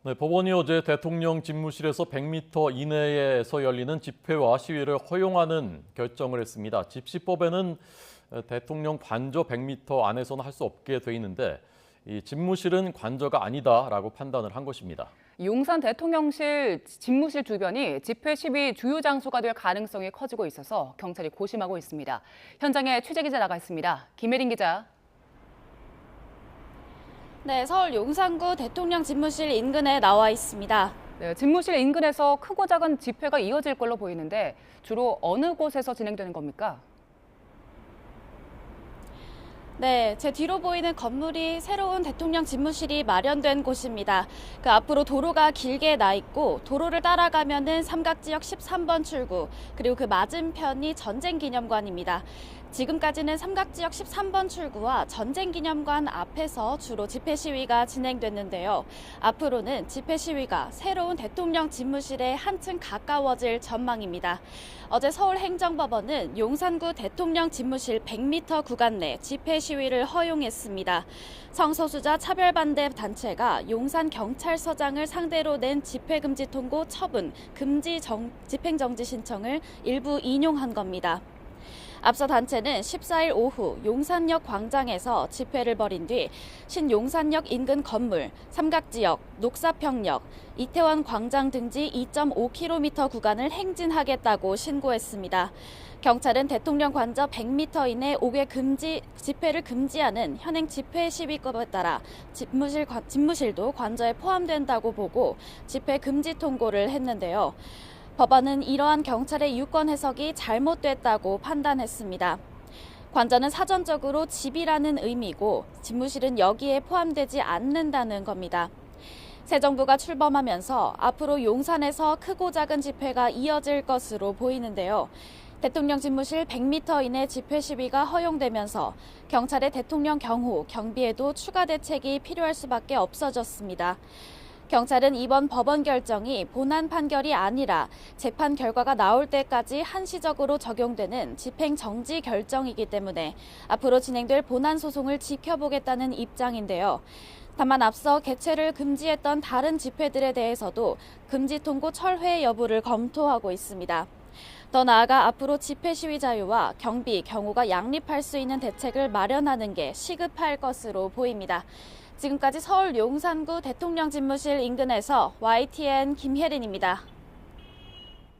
네, 법원이 어제 대통령 집무실에서 100m 이내에서 열리는 집회와 시위를 허용하는 결정을 했습니다. 집시법에는 대통령 관저 100m 안에서는 할 수 없게 돼 있는데 이 집무실은 관저가 아니다라고 판단을 한 것입니다. 용산 대통령실 집무실 주변이 집회 시위 주요 장소가 될 가능성이 커지고 있어서 경찰이 고심하고 있습니다. 현장에 취재 기자 나가 있습니다. 김혜린 기자. 네, 서울 용산구 대통령 집무실 인근에 나와 있습니다. 네, 집무실 인근에서 크고 작은 집회가 이어질 걸로 보이는데 주로 어느 곳에서 진행되는 겁니까? 네, 제 뒤로 보이는 건물이 새로운 대통령 집무실이 마련된 곳입니다. 그 앞으로 도로가 길게 나 있고 도로를 따라가면은 삼각지역 13번 출구, 그리고 그 맞은편이 전쟁기념관입니다. 지금까지는 삼각지역 13번 출구와 전쟁기념관 앞에서 주로 집회 시위가 진행됐는데요. 앞으로는 집회 시위가 새로운 대통령 집무실에 한층 가까워질 전망입니다. 어제 서울행정법원은 용산구 대통령 집무실 100m 구간 내 집회 시위를 허용했습니다. 성소수자 차별반대 단체가 용산경찰서장을 상대로 낸 집회금지 통고 처분, 집행정지 신청을 일부 인용한 겁니다. 앞서 단체는 14일 오후 용산역 광장에서 집회를 벌인 뒤 신용산역 인근 건물, 삼각지역, 녹사평역, 이태원 광장 등지 2.5km 구간을 행진하겠다고 신고했습니다. 경찰은 대통령 관저 100m 이내 5개 집회를 금지하는 현행 집회 시위법에 따라 집무실도 관저에 포함된다고 보고 집회 금지 통고를 했는데요. 법원은 이러한 경찰의 유권 해석이 잘못됐다고 판단했습니다. 관저는 사전적으로 집이라는 의미고 집무실은 여기에 포함되지 않는다는 겁니다. 새 정부가 출범하면서 앞으로 용산에서 크고 작은 집회가 이어질 것으로 보이는데요. 대통령 집무실 100m 이내 집회 시위가 허용되면서 경찰의 대통령 경호, 경비에도 추가 대책이 필요할 수밖에 없어졌습니다. 경찰은 이번 법원 결정이 본안 판결이 아니라 재판 결과가 나올 때까지 한시적으로 적용되는 집행정지 결정이기 때문에 앞으로 진행될 본안 소송을 지켜보겠다는 입장인데요. 다만 앞서 개최를 금지했던 다른 집회들에 대해서도 금지 통고 철회 여부를 검토하고 있습니다. 더 나아가 앞으로 집회 시위 자유와 경비, 경호가 양립할 수 있는 대책을 마련하는 게 시급할 것으로 보입니다. 지금까지 서울 용산구 대통령 집무실 인근에서 YTN 김혜린입니다.